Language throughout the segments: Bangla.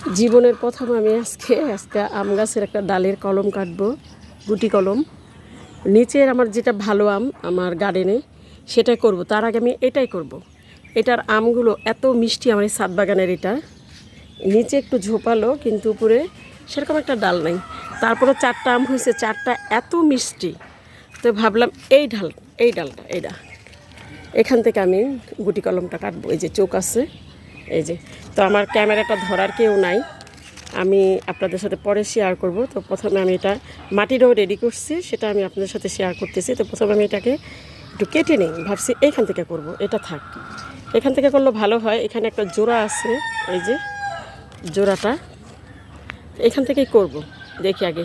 জীবনের প্রথম আমি আজকে আম গাছের একটা ডালের কলম কাটবো, গুটি কলম। নিচের আমার যেটা ভালো আম আমার গার্ডেনে সেটাই করব। তার আগে আমি এটাই করব। এটার আমগুলো এত মিষ্টি, আমার এই ছাদ বাগানের এটা নিচে একটু ঝোপালো কিন্তু উপরে সেরকম একটা ডাল নাই। তারপরে 4টা আম হয়েছে, 4টা এত মিষ্টি। তো ভাবলাম এই ডালটা এখান থেকে আমি গুটি কলমটা কাটবো। এই যে চোখ আছে, এই যে। তো আমার ক্যামেরাটা ধরার কেউ নাই, আমি আপনাদের সাথে পরে শেয়ার করব। তো প্রথমে আমি এটা মাটিটাও রেডি করছি, সেটা আমি আপনাদের সাথে শেয়ার করতেছি। তো প্রথমে আমি এটাকে একটু কেটে নিই, ভাবছি এইখান থেকে করব। এটা থাক, এখান থেকে করলে ভালো হয়। এখানে একটা জোড়া আছে, এই যে জোড়াটা, এখান থেকেই করব। দেখি আগে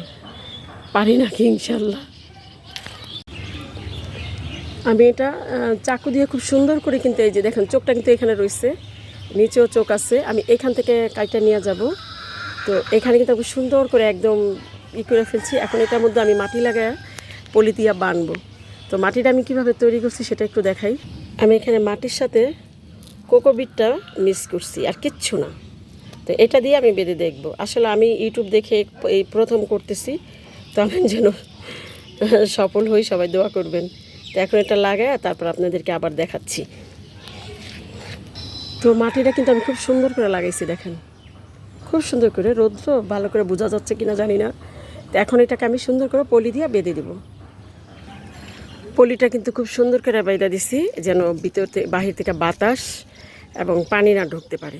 পারি নাকি, ইনশাল্লাহ। আমি এটা চাকু দিয়ে খুব সুন্দর করে, কিন্তু এই যে দেখেন চোখটা কিন্তু এখানে রয়েছে, নিচেও চোখ আছে। আমি এখান থেকে কাইটা নিয়ে যাব। তো এখানে কিন্তু খুব সুন্দর করে একদম করে ফেলছি। এখন এটার মধ্যে আমি মাটি লাগায় পলি দিয়া বানবো। তো মাটিটা আমি কীভাবে তৈরি করছি সেটা একটু দেখাই। আমি এখানে মাটির সাথে কোকোবিটটা মিক্স করছি, আর কিচ্ছু না। তো এটা দিয়ে আমি বেঁধে দেখব। আসলে আমি ইউটিউব দেখে এই প্রথম করতেছি, তো আমি যেন সফল হই, সবাই দোয়া করবেন। তো এখন এটা লাগায় তারপর আপনাদেরকে আবার দেখাচ্ছি। তো মাটিটা কিন্তু আমি খুব সুন্দর করে লাগাইছি, দেখেন খুব সুন্দর করে। রৌদ্র ভালো করে বোঝা যাচ্ছে কিনা জানি না। তো এখন এটাকে আমি সুন্দর করে পলি দিয়ে বেঁধে দেব। পলিটা কিন্তু খুব সুন্দর করে বেঁধে দিছি, যেন বাহির থেকে বাতাস এবং পানি না ঢুকতে পারে।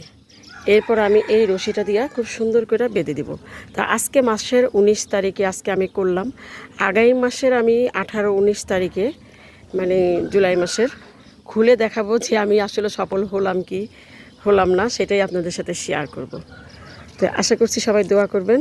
এরপর আমি এই রশিটা দিয়ে খুব সুন্দর করে বেঁধে দেব। তা আজকে মাসের 19 তারিখে আজকে আমি করলাম। আগামী মাসের আমি 18-19 তারিখে, মানে জুলাই মাসের, খুলে দেখাবো যে আমি আসলে সফল হলাম কি হলাম না, সেটাই আপনাদের সাথে শেয়ার করব। তো আশা করছি সবাই দোয়া করবেন।